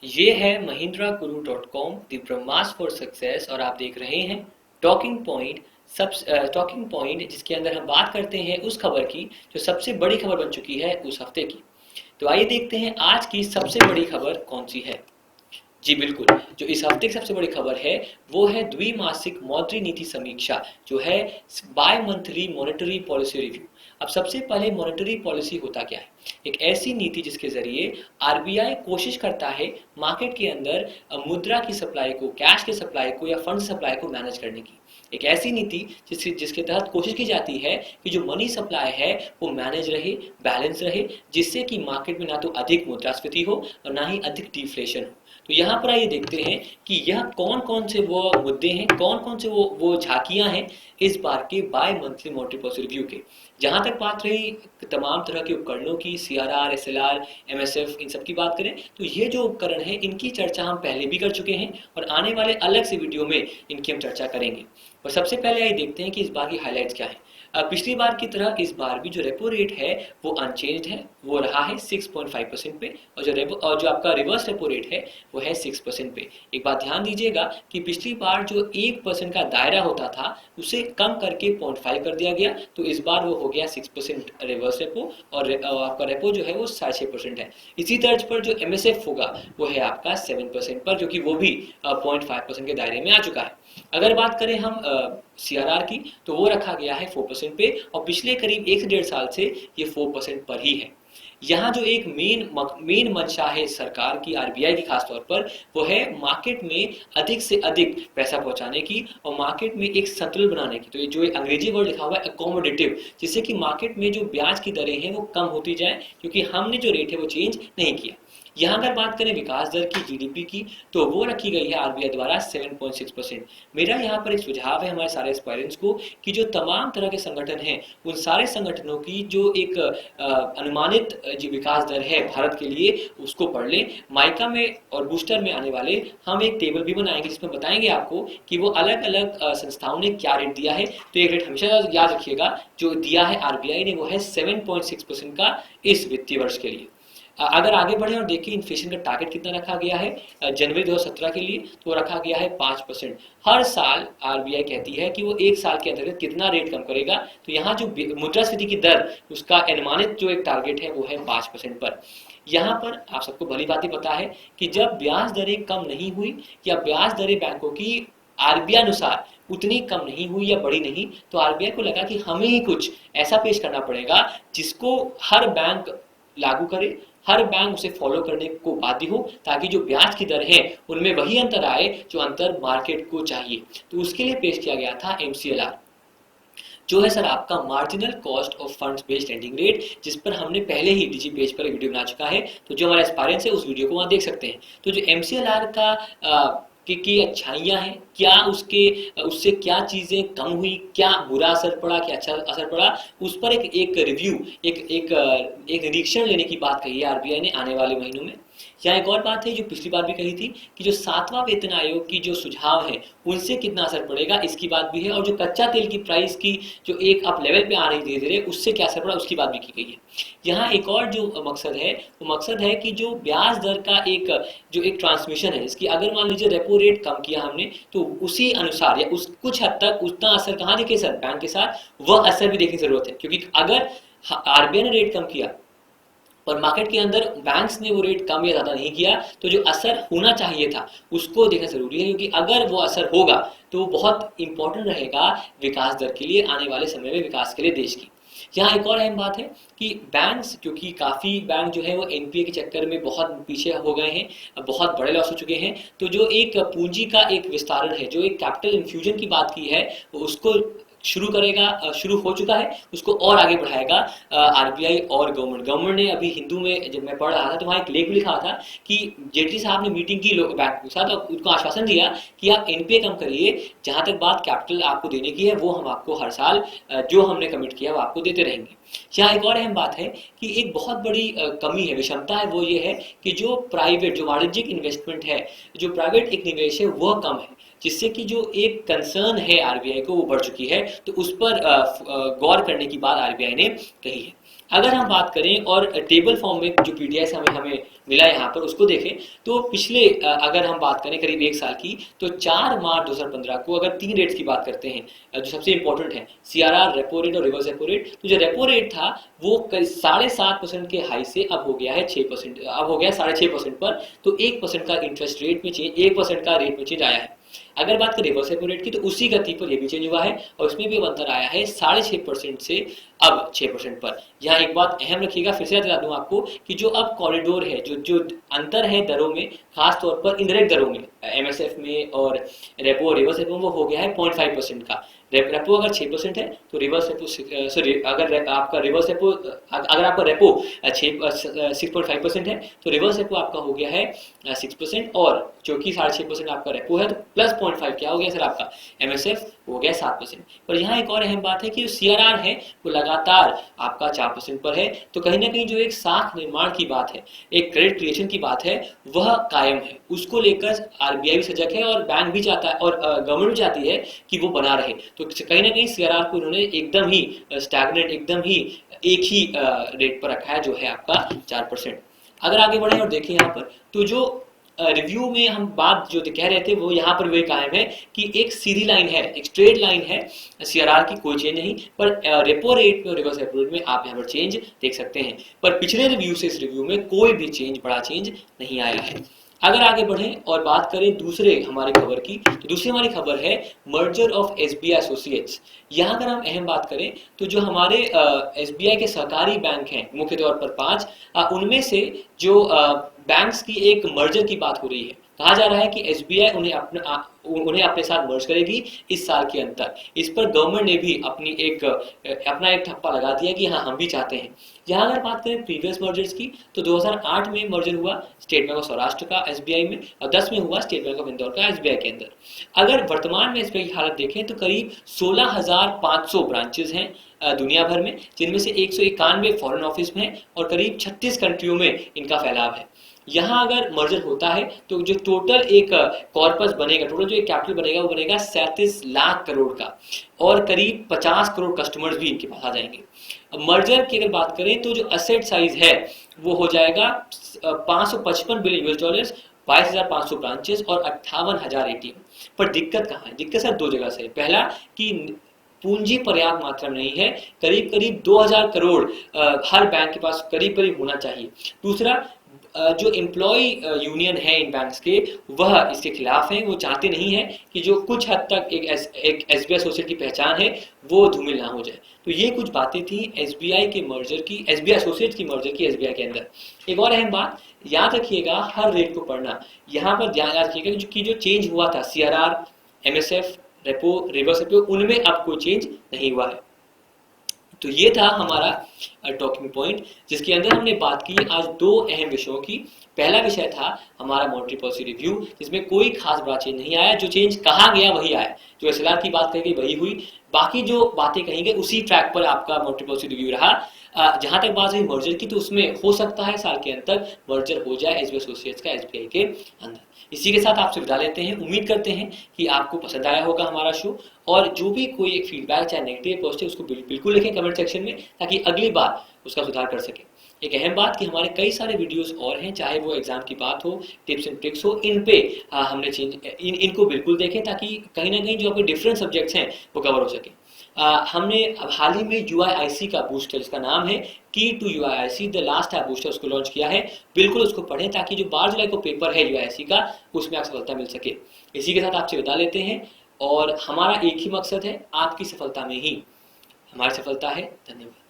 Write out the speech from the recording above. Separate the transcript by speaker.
Speaker 1: ये है mahindrakuru.com the Brahmastra for success और आप देख रहे हैं टॉकिंग पॉइंट। टॉकिंग पॉइंट जिसके अंदर हम बात करते हैं उस खबर की जो सबसे बड़ी खबर बन चुकी है उस हफ्ते की। तो आइए देखते हैं आज की सबसे बड़ी खबर कौन सी है। जी बिल्कुल, जो इस हफ्ते की सबसे बड़ी खबर है वो है द्विमासिक मौद्रिक नीति समीक्षा जो है bimonthly monetary policy review. अब सबसे पहले मॉनेटरी पॉलिसी होता क्या है? एक ऐसी नीति जिसके जरिए आरबीआई कोशिश करता है मार्केट के अंदर मुद्रा की सप्लाई को, कैश के सप्लाई को या फंड सप्लाई को मैनेज करने की। एक ऐसी नीति जिसके तहत कोशिश की जाती है कि जो मनी सप्लाई है वो मैनेज रहे, बैलेंस रहे, जिससे कि मार्केट में ना तो अधिक मुद्रास्फीति हो और ना ही अधिक डिफ्लेशन हो। तो यहाँ पर आइए देखते हैं कि यह कौन कौन से वो मुद्दे हैं, कौन कौन से वो झांकियां हैं इस बार के bimonthly monetary policy review के। जहां तक बात रही तमाम तरह के उपकरणों की, सीआरआर, एसएलआर, एमएसएफ, इन सब की बात करें तो ये जो उपकरण है इनकी चर्चा हम पहले भी कर चुके हैं और आने वाले अलग से वीडियो में इनकी हम चर्चा करेंगे। और सबसे पहले आइए देखते हैं कि इस बार की हाईलाइट्स क्या है। पिछली बार की तरह इस बार भी जो रेपो रेट है वो अनचेंज्ड है, वो रहा है 6.5% पे, और जो आपका रिवर्स रेपो रेट है वो है 6% पे। एक बात ध्यान दीजिएगा कि पिछली बार जो 1% का दायरा होता था उसे कम करके 0.5 कर दिया गया, तो इस बार वो हो गया 6% रिवर्स रेपो और आपका रेपो जो है वो 6.5% है। इसी तर्ज पर जो एमएसएफ होगा वो है आपका 7% पर, जो कि वो भी 0.5% के दायरे में आ चुका है। अगर बात करें हम सीआरआर की तो वो रखा गया है 4% पे और पिछले करीब 1 से 1.5 साल से ये 4% पर ही है। यहाँ जो एक मेन मंशा है सरकार की, आरबीआई की खास तौर पर, वो है मार्केट में अधिक से अधिक पैसा पहुंचाने की और मार्केट में एक संतुलन बनाने की। तो ये जो एक अंग्रेजी वर्ड लिखा हुआ है अकोमोडेटिव, जिससे कि मार्केट में जो ब्याज की दरें हैं वो कम होती जाए, क्योंकि हमने जो रेट है वो चेंज नहीं किया। यहाँ अगर बात करें विकास दर की, जीडीपी की, तो वो रखी गई है आरबीआई द्वारा 7.6%। मेरा यहाँ पर एक सुझाव है हमारे सारे एस्पायरेंट्स को कि जो तमाम तरह के संगठन हैं उन सारे संगठनों की जो एक अनुमानित जो विकास दर है भारत के लिए उसको पढ़ लें। माइका में और बूस्टर में आने वाले हम एक टेबल भी बनाएंगे जिसमें बताएंगे आपको कि वो अलग अलग संस्थाओं ने क्या रेट दिया है। तो एक रेट हमेशा याद रखिएगा, जो दिया है आरबीआई ने वो है 7.6% का इस वित्तीय वर्ष के लिए। अगर आगे बढ़े और देखें इन्फ्लेशन का टारगेट कितना रखा गया है जनवरी 2017 के लिए, तो रखा गया है 5%। हर साल आरबीआई कहती है कि वो एक साल के अंतर्गत कितना रेट कम करेगा। तो यहाँ जो मुद्रास्फीति की दर, उसका अनुमानित जो एक टारगेट है वो है 5% पर। यहाँ पर आप सबको भली भांति पता है कि जब ब्याज दरें कम नहीं हुई या ब्याज दरें बैंकों की आरबीआई अनुसार उतनी कम नहीं हुई या बढ़ी नहीं, तो आरबीआई को लगा कि हमें ही कुछ ऐसा पेश करना पड़ेगा जिसको हर बैंक लागू करे, हर बैंक उसे फॉलो करने को बाध्य हो, ताकि जो ब्याज की दर है उनमें वही अंतर आए जो अंतर मार्केट को चाहिए। तो उसके लिए पेश किया गया था एमसीएलआर, जो है सर आपका marginal cost of funds based lending rate, जिस पर हमने पहले ही डीजी पेज पर वीडियो बना चुका है। तो जो हमारा एस्पायरेंट्स है उस वीडियो को वहां देख सकते हैं। तो जो एमसीएलआर का की अच्छाइयाँ हैं, क्या उससे क्या चीज़ें कम हुई, क्या बुरा असर पड़ा, क्या अच्छा असर पड़ा, उस पर एक रिव्यू, एक निरीक्षण लेने की बात कही है आरबीआई ने आने वाले महीनों में। यहाँ एक और बात है जो पिछली बार भी कही थी कि जो 7वां वेतन आयोग की जो सुझाव है उनसे कितना असर पड़ेगा, इसकी बात भी है। और जो कच्चा तेल की प्राइस की जो एक अप लेवल पे आ रही धीरे धीरे, उससे क्या असर पड़ा उसकी बात भी की गई है। यहाँ एक और जो मकसद है वो मकसद है कि जो ब्याज दर का एक ट्रांसमिशन है इसकी, अगर मान लीजिए रेपो रेट कम किया हमने तो उसी अनुसार या उस कुछ हद तक उतना असर कहाँ दिखे सर, बैंक के साथ वह असर भी देखने की जरूरत है। क्योंकि अगर आरबीआई ने रेट कम किया और मार्केट के अंदर बैंक्स ने वो रेट कम या ज़्यादा नहीं किया, तो जो असर होना चाहिए था उसको देखना जरूरी है। क्योंकि अगर वो असर होगा तो वो बहुत इंपॉर्टेंट रहेगा विकास दर के लिए, आने वाले समय में विकास के लिए देश की। यहाँ एक और अहम बात है कि बैंक्स, क्योंकि काफ़ी बैंक जो है वो एनपीए के चक्कर में बहुत पीछे हो गए हैं, बहुत बड़े लॉस हो चुके हैं। तो जो एक पूंजी का एक विस्तारण है, जो एक कैपिटल इन्फ्यूजन की बात की है, उसको शुरू करेगा, शुरू हो चुका है, उसको और आगे बढ़ाएगा आरबीआई और गवर्नमेंट ने अभी हिंदू में जब मैं पढ़ रहा था तो वहाँ एक लेख भी लिखा था कि जेटली साहब ने मीटिंग की बैंक के साथ और उनको आश्वासन दिया कि आप एनपीए कम करिए, जहाँ तक बात कैपिटल आपको देने की है वो हम आपको हर साल जो हमने कमिट किया वो आपको देते रहेंगे। यहाँ एक और अहम बात है कि एक बहुत बड़ी कमी है, विषमता है, वो ये है कि जो प्राइवेट, जो वाणिज्यिक इन्वेस्टमेंट है, जो प्राइवेट एक निवेश है वह कम है, जिससे कि जो एक कंसर्न है आरबीआई को वो बढ़ चुकी है। तो उस पर गौर करने की बात आरबीआई ने कही है। अगर हम बात करें और टेबल फॉर्म में जो पीडीएस हमें मिला यहाँ पर उसको देखें तो पिछले अगर हम बात करें करीब एक साल की, तो 4 मार्च 2015 को अगर 3 रेट्स की बात करते हैं जो सबसे इंपॉर्टेंट है, सीआरआर, रेपो रेट और रिवर्स रेपो रेट, तो जो रेपो रेट था वो 7.5% के हाई से अब हो गया है 6%, अब हो गया 6.5% पर, तो 1% का इंटरेस्ट रेट में चेंज, 1% का रेट में चेंज आया है। अगर बात करें रिवर्स रेपो रेट की तो उसी गति पर ये भी चेंज हुआ है और उसमें भी अंतर आया है 6.5% से अब 6% पर। यहाँ एक बात अहम रखिएगा, फिर से बता दूं आपको कि जो अब कॉरिडोर है, जो अंतर है दरों में, खास तौर पर इनडायरेक्ट दरों में एमएसएफ में और रेपो रिवर्स रेपो में, वो हो गया है 0.5% का। रेपो अगर 6% है तो रिवर्स रेपो सॉरी अगर आपका रिवर्स रेपो अगर आपका रेपो 6.5% है तो रिवर्स रेपो आपका हो गया है 6%, और क्योंकि 6.5% आपका रेपो है तो प्लस 0.5 क्या हो गया सर आपका एमएसएफ हो गया 7%। पर यहाँ एक और अहम बात है कि जो सीआरआर है वो लगातार आपका 4% पर है, तो कहीं ना कहीं जो एक साख निर्माण की बात है, एक क्रेडिट क्रिएशन की बात है, वह कायम है। उसको लेकर आरबीआई भी सजग है और बैंक भी चाहता है और गवर्नमेंट भी चाहती है कि वो बना रहे, तो कहीं ना कहीं सीआरआर को इन्होंने एकदम ही स्टैग्नेंट, एकदम ही एक ही रेट पर रखा है जो है आपका 4%। अगर आगे बढ़े और देखें यहाँ पर तो जो रिव्यू में हम बात जो कह रहे थे वो यहाँ पर वही कायम है कि एक सीधी लाइन है, एक स्ट्रेट लाइन है, सीआरआर की कोई चेंज नहीं, पर रेपो रेट में और रिवर्स रेपो रेट में आप यहाँ पर चेंज देख सकते हैं। पर पिछले रिव्यू से इस रिव्यू में कोई भी चेंज, बड़ा चेंज नहीं आया है। अगर आगे बढ़ें और बात करें दूसरे हमारी खबर की, तो दूसरी हमारी खबर है मर्जर ऑफ एसबीआई एसोसिएट्स। यहाँ अगर हम अहम बात करें तो जो हमारे एसबीआई के सहकारी बैंक हैं मुख्य तौर पर 5, उनमें से जो बैंक्स की एक मर्जर की बात हो रही है। कहा जा रहा है कि एसबीआई उन्हें अपने साथ मर्ज करेगी इस साल के अंतर। इस पर गवर्नमेंट ने भी अपना एक ठप्पा लगा दिया कि हाँ हम भी चाहते हैं। यहाँ अगर बात करें प्रीवियस मर्जर्स की तो 2008 में मर्जर हुआ स्टेट बैंक ऑफ सौराष्ट्र का एसबीआई में, और 10 में हुआ स्टेट बैंक ऑफ इंदौर का एसबीआई के अंदर। अगर वर्तमान में एसबीआई की हालत देखें तो करीब 16,500 ब्रांचेज हैं दुनिया भर में, जिनमें से 191 फॉरेन ऑफिस में और करीब 36 कंट्रियों में इनका फैलाव है। यहाँ अगर मर्जर होता है तो जो टोटल एक कॉर्पस बनेगा, टोटल जो एक कैपिटल बनेगा वो बनेगा 37 लाख करोड़ का, और करीब 50 करोड़ कस्टमर्स भी इनके पास आ जाएंगे। मर्जर की अगर बात करें तो जो एसेट साइज है वो हो जाएगा 555 बिलियन यूएस डॉलर्स, 22,500 ब्रांचेस और 58,000 एटीएम। पर दिक्कत कहाँ है? दिक्कत सर 2 जगह से है। पहला कि पूंजी पर्याप्त मात्रा में नहीं है, करीब करीब 2,000 करोड़ हर बैंक के पास करीब करीब होना चाहिए। दूसरा, जो एम्प्लॉय यूनियन है इन बैंक्स के, वह इसके खिलाफ हैं। वो चाहते नहीं है कि जो कुछ हद तक एक एसबीआई एसोसिएट की पहचान है वो धूमिल ना हो जाए। तो ये कुछ बातें थी एसबीआई के मर्जर की, एसबीआई एसोसिएट की मर्जर की एसबीआई के अंदर। एक और अहम बात याद रखिएगा, हर रेट को पढ़ना। यहाँ पर ध्यान रखिएगा कि जो चेंज हुआ था CRR, MSF, repo, reverse repo, उनमें अब कोई चेंज नहीं हुआ है। तो ये था हमारा टॉकिंग पॉइंट, जिसके अंदर हमने बात की आज 2 अहम विषयों की। पहला विषय था हमारा मॉनेटरी पॉलिसी रिव्यू, जिसमें कोई खास बड़ा चेंज नहीं आया, जो चेंज कहा गया वही आया, जो एसएलआर की बात कही गई वही हुई, बाकी जो बातें कही गई उसी ट्रैक पर आपका मॉनेटरी पॉलिसी रिव्यू रहा। जहां तक बात हुई मर्जर की, तो उसमें हो सकता है साल के अंतर मर्जर हो जाए एसबीआई एसोसिएट्स का एसबीआई के अंदर। इसी के साथ आपसे विदा लेते हैं। उम्मीद करते हैं कि आपको पसंद आया होगा हमारा शो, और जो भी कोई एक फीडबैक चाहे नेगेटिव पॉजिटिव उसको बिल्कुल लिखें कमेंट सेक्शन में, ताकि अगली बार उसका सुधार कर सके। एक अहम बात कि हमारे कई सारे वीडियोस और हैं, चाहे वो एग्जाम की बात हो, टिप्स एंड ट्रिक्स हो, इन पे हमने इनको बिल्कुल देखें, ताकि कहीं ना कहीं जो आपके डिफरेंट सब्जेक्ट्स हैं वो कवर हो सके। हमने अब हाल ही में यूआईआईसी का बूस्टर, जिसका नाम है की to UIIC the last app booster, उसको लॉन्च किया है। बिल्कुल उसको पढ़ें, ताकि जो 12 जुलाई को पेपर है यूआईआईसी का, उसमें आपको सफलता मिल सके। इसी के साथ आपसे विदा लेते हैं, और हमारा एक ही मकसद है, आपकी सफलता में ही हमारी सफलता है। धन्यवाद।